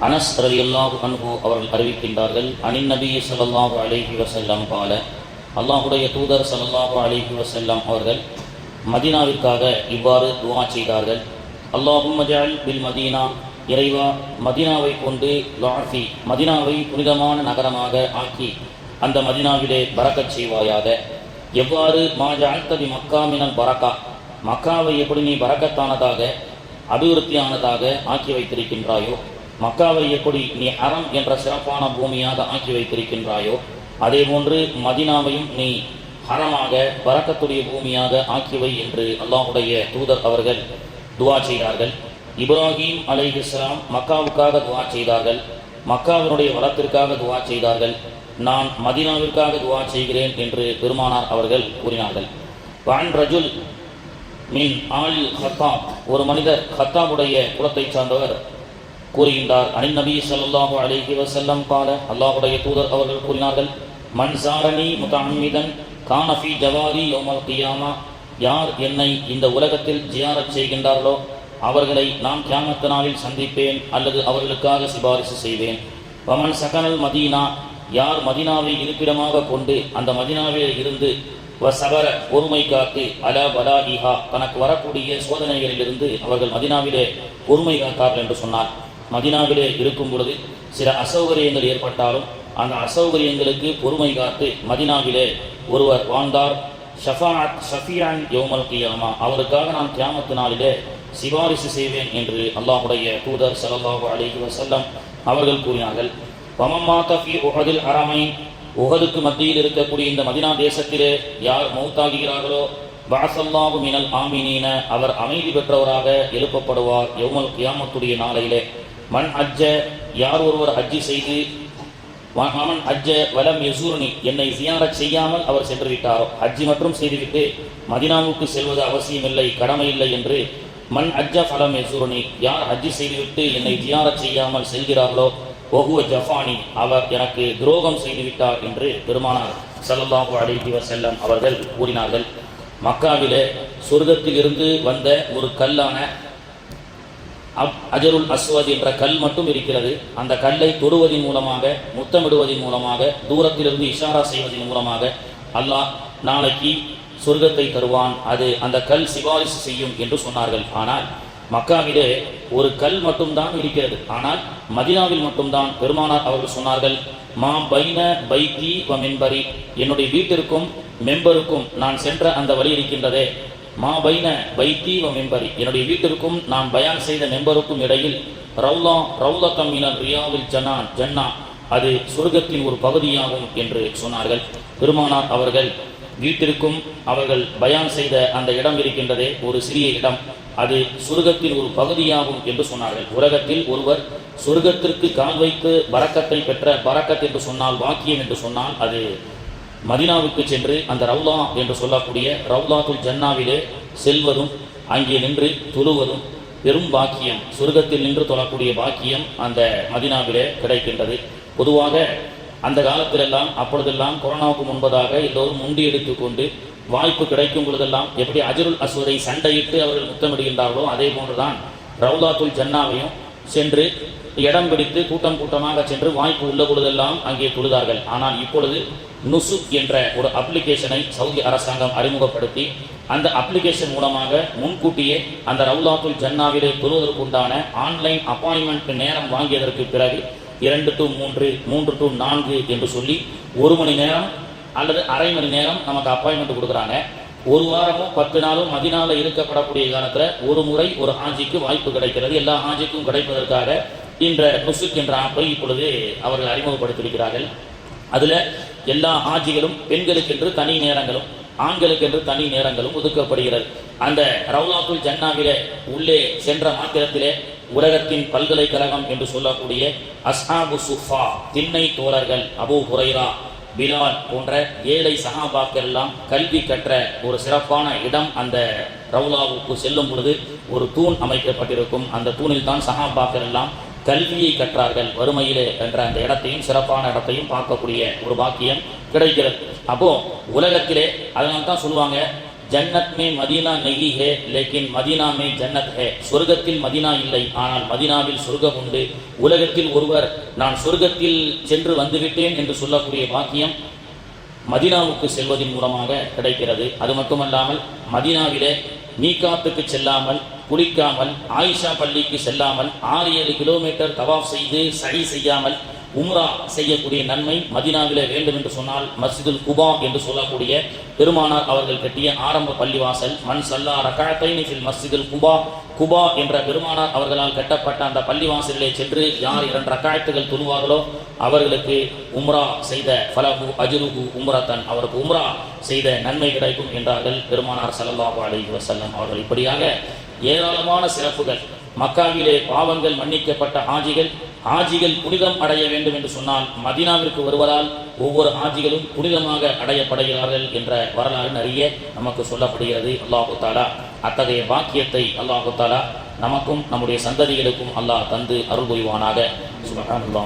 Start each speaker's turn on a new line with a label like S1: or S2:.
S1: அனஸ் ரலியல்லாஹு அன்ஹு அவர்கள் அறிவிக்கின்றார்கள், அனின் நபி ஸல்லல்லாஹு அலைஹி வஸல்லம் கால, அல்லாஹுடைய தூதர் ஸல்லல்லாஹு அலைஹி வஸல்லம் அவர்கள் மதீனாவிற்காக இவ்வாறு துஆ செய்தார்கள். அல்லாஹும்ம ஜஅல் பில் மதீனா, இறைவா மதீனாவை கொண்டு லாஃபி, மதீனாவை புனிதமான நகரமாக ஆக்கி அந்த மதீனாவிலே பரக்கத் செய்வாயாக. எவ்வாறு மா ஜஅல்த பி மக்கா மினல் பரக்கா, மக்காவை எப்படி நீ பரக்கத்தானதாக அபிவிருத்தியானதாக ஆக்கி வைத்திருக்கின்றாயோ, மக்காவை எப்படி நீ ஹரம் என்ற சிறப்பான பூமியாக ஆக்கி வைத்திருக்கின்றாயோ, அதே போன்று மதீனாவையும் நீ ஹரமாக பரக்கத்துடைய பூமியாக ஆக்கிவை என்று அல்லாஹுடைய தூதர் அவர்கள் துஆ செய்தார்கள். இப்ராஹிம் அலைஹிஸ்ஸலாம் மக்காவுக்காக துஆ செய்தார்கள், மக்காவினுடைய வளத்திற்காக துஆ செய்தார்கள். நான் மதீனாவிற்காக துஆ செய்கிறேன் என்று பெருமானார் அவர்கள் கூறினார்கள். வான் ரஜுல் மின் ஆல் ஹத்தாப், ஒரு மனிதர் ஹத்தாபுடைய குலத்தை சார்ந்தவர் கூறுகின்றார், அனின் நபி ஸல்லல்லாஹு அலைஹி வஸல்லம் கால, அல்லாஹுடைய தூதர் அவர்கள் கூறினார்கள், மன் ஸாரனி முதஅம்மிதன் கான ஃபீ ஜவாரி யௌமல் கியாமா, யார் என்னை இந்த உலகத்தில் ஜியாரத் செய்கின்றார்களோ அவர்களை நான் கியாமத் நாளில் சந்திப்பேன் அல்லது அவர்களுக்காக சிபாரிசு செய்வேன். வமன் சகனல் மதீனா, யார் மதீனாவை இருப்பிடமாக கொண்டு அந்த மதீனாவில் இருந்து வசபர பொறுமை காத்து அலா பலாஹிஹா, தனக்கு வரக்கூடிய சோதனைகளிலிருந்து அவர்கள் மதீனாவிலே பொறுமை காத்தார்கள் என்று சொன்னார். மதீனாவிலே இருக்கும் பொழுது சில அசௌகரியங்கள் ஏற்பட்டாலும் அந்த அசௌகரியங்களுக்கு பொறுமை காத்து மதீனாவிலே ஒருவர் வாழ்ந்தார். ஷஃபியான் யௌமல் கியாமா, அவருக்காக நான் கியாமத்து நாளிலே சிபாரிசு செய்வேன் என்று அல்லாஹுடைய தூதர் ஸல்லல்லாஹு அலைஹி வஸல்லம் அவர்கள் கூறினார்கள். வமம்மாத ஃபீ உஹதில் ஹரமைன், உஹதுக்கு மத்தியில் இருக்கக்கூடிய இந்த மதீனா தேசத்திலே யார் மௌத்தாகிறார்களோ பஅஸல்லாஹு மினல் ஆமினீன, அவர் அமைதி பெற்றவராக எழுப்பப்படுவார் யௌமல் கியாமத்துடைய நாளையிலே. மன் ஹஜ்ஜ, யார் ஒருவர் ஹஜ்ஜி செய்து, மன் ஹஜ்ஜ வலம் யஸூர்னி, என்னை ஜியாரத் செய்யாமல் அவர் சென்று விட்டாரோ, ஹஜ்ஜி மற்றும் செய்துவிட்டு மதீனாவுக்கு செல்வது அவசியமில்லை, கடமை இல்லை என்று, மன் ஹஜ்ஜ ஃபலம் யஸூர்னி, யார் ஹஜ்ஜி செய்துவிட்டு என்னை ஜியாரத் செய்யாமல் செல்கிறார்களோ வஹுவ ஜஃபானி, அவர் எனக்கு துரோகம் செய்துவிட்டார் என்று பெருமானார் ஸல்லல்லாஹு அலைஹி வஸல்லம் அவர்கள் கூறினார்கள். மக்காவிலே சொர்க்கத்தில் இருந்து வந்த ஒரு கல்லான அஜருல் அஸ்வத் என்ற கல் மட்டும் இருக்கிறது. அந்த கல்லை தொடுவதன் மூலமாக, முத்தமிடுவதன் மூலமாக, தூரத்திலிருந்து இஷாரா செய்வதன் மூலமாக அல்லாஹ் நாளைக்கு சொர்க்கத்தை தருவான், அது அந்த கல் சிபாரிசு செய்யும் என்று சொன்னார்கள். ஆனால் மக்காவிலே ஒரு கல் மட்டும்தான் இருக்கிறது. ஆனால் மதீனாவில் மட்டும்தான் பெருமானார் அவர்கள் சொன்னார்கள், மா பைன பைத்தி வ மின்பரி, என்னுடைய வீட்டிற்கும் மெம்பருக்கும் நான் சென்ற அந்த வழி இருக்கின்றதே, மா பைன பைத்தி வ மின்பரி, என்னுடைய வீட்டிற்கும் நான் பயான் செய்த மெம்பருக்கும் இடையில் ரௌலத்தம் மினல் ரியாவில் ஜன்னா, அது சொர்க்கத்தின் ஒரு பகுதியாகும் என்று சொன்னார்கள். பெருமானார் அவர்கள் வீட்டிற்கும் அவர்கள் பயான் செய்த அந்த இடம் இருக்கின்றதே ஒரு சிறிய இடம், அது சொர்க்கத்தின் ஒரு பகுதியாகும் என்று சொன்னார்கள். உலகத்தில் ஒருவர் சொர்க்கத்திற்கு கால் வைத்து பரக்கத்தை பெற்ற, பரக்கத் என்று சொன்னால் வாக்கியம் என்று சொன்னால் அது மதீனாவுக்கு சென்று அந்த ரவுலா என்று சொல்லக்கூடிய ரவுலாத்துல் ஜன்னாவிலே செல்வதும் அங்கே நின்று தொழுவதும் பெரும் பாக்கியம், சொர்க்கத்தில் நின்று தொழக்கூடிய பாக்கியம் அந்த மதீனாவிலே கிடைக்கின்றது. பொதுவாக அந்த காலத்திலெல்லாம், அப்பொழுதெல்லாம் கொரோனாவுக்கு முன்பதாக எல்லோரும் முண்டி எடுத்துக்கொண்டு வாய்ப்பு கிடைக்கும் பொழுதெல்லாம் எப்படி அஜருல் அஸ்வதை சண்டையிட்டு அவர்கள் முத்தமிடுகின்றார்களோ அதே போன்றுதான் ரவுலாத்துல் ஜன்னாவையும் சென்று இடம் பிடித்து கூட்டம் கூட்டமாக சென்று வாய்ப்பு உள்ள பொழுதெல்லாம் அங்கே தொழுதார்கள். ஆனால் இப்பொழுது நுசுக் என்ற ஒரு அப்ளிகேஷனை சவுதி அரசாங்கம் அறிமுகப்படுத்தி அந்த அப்ளிகேஷன் மூலமாக முன்கூட்டியே அந்த ரவுலாத்துல் ஜன்னாவிலே தொழுவதற்குண்டான ஆன்லைன் அப்பாயின்மெண்ட் நேரம் வாங்கியதற்கு பிறகு 2 to 3, 3 to 4 என்று சொல்லி 1 மணி நேரம் அல்லது அரை மணி நேரம் நமக்கு அப்பாயின்மெண்ட் கொடுக்குறாங்க. ஒரு வாரமும் 10 நாளும் மதீனாவில் இருக்கப்படக்கூடிய காலத்தில் ஒரு முறை ஒரு ஹாஜிக்கு வாய்ப்பு கிடைக்கிறது. எல்லா ஹாஜிக்கும் கிடைப்பதற்காக இந்த நுசுக் என்ற ஆப்பை இப்பொழுது அவர்கள் அறிமுகப்படுத்தியிருக்கிறார்கள். அதில் எல்லா ஹாஜிகளும் பெண்களுக்கென்று தனி நேரங்களும் ஆண்களுக்கென்று தனி நேரங்களும் ஒதுக்கப்படுகிறது. அந்த ரவுலாத்துல் ஜன்னாவிலே உள்ளே சென்ற மாத்திரத்திலே உலகத்தின் பல்கலைக்கழகம் என்று சொல்லக்கூடிய அஸ்ஹாபு சுஃபா, திண்ணை தோழர்கள், அபூ ஹுரைரா, பிலால் போன்ற ஏழை சஹாபாக்கள் எல்லாம் கல்வி கற்ற ஒரு சிறப்பான இடம். அந்த ரவுலாவுக்கு செல்லும் பொழுது ஒரு தூண் அமைக்கப்பட்டிருக்கும். அந்த தூணில் தான் சஹாபாக்கள் எல்லாம் கல்வியை கற்றார்கள். வறுமையிலே என்ற அந்த இடத்தையும் சிறப்பான இடத்தையும் பார்க்கக்கூடிய ஒரு பாக்கியம் கிடைக்கிறது. அப்போ உலகத்திலே அதனால தான் சொல்லுவாங்க, ஜன்னத் மே மதீனா நஹி ஹே லேக்கின் மதீனா மே ஜன்னத் ஹே. சொர்க்கத்தில் மதீனா இல்லை, ஆனால் மதீனாவில் சொர்க்கம் உண்டு. உலகத்தில் ஒருவர் நான் சொர்க்கத்தில் சென்று வந்துவிட்டேன் என்று சொல்லக்கூடிய பாக்கியம் மதீனாவுக்கு செல்வதன் மூலமாக கிடைக்கிறது. அது மட்டுமல்லாமல் மதீனாவிலே மீகாத்துக்கு செல்லாமல், குளிக்காமல், ஆயிஷா பள்ளிக்கு செல்லாமல், 6-7 கிலோமீட்டர் தவாஃப் செய்து சஹி செய்யாமல் உம்ரா செய்யக்கூடிய நன்மை மதீனாவிலே வேண்டும் என்று சொன்னால் மஸ்ஜிதுல் குபா என்று சொல்லக்கூடிய பெருமானார் அவர்கள் கட்டிய ஆரம்ப பள்ளிவாசல், மன் சல்லா ரகஅத்தைனி ஃபில் மஸ்ஜிதுல் குபா, குபா என்ற பெருமானார் அவர்களால் கட்டப்பட்ட அந்த பள்ளிவாசலிலே சென்று யார் 2 ரக்காயத்துகள் தொழுவார்களோ அவர்களுக்கு உம்ரா செய்த ஃபலஹு அஜ்ருஹு உம்ரத்தன், அவருக்கு உம்ரா செய்த நன்மை கிடைக்கும் என்றார்கள் பெருமானார் ஸல்லல்லாஹு அலைஹி வஸல்லம் அவர்கள். இப்படியாக ஏராளமான சிறப்புகள். மக்காவிலே பாவங்கள் மன்னிக்கப்பட்ட ஆஜிகள் புனிதம் அடைய வேண்டும் என்று சொன்னால் மதீனாவிற்கு வருவதால் ஒவ்வொரு ஆஜிகளும் புனிதமாக அடையப்படுகிறார்கள் என்ற வரலாறு நிறைய நமக்கு சொல்லப்படுகிறது. அல்லாஹு தாலா அத்தகைய பாக்கியத்தை அல்லாஹு தாலா நமக்கும் நம்முடைய சந்ததிகளுக்கும் அல்லாஹ் தந்து அருள் புரிவானாக. சுப்ஹானல்லாஹ்.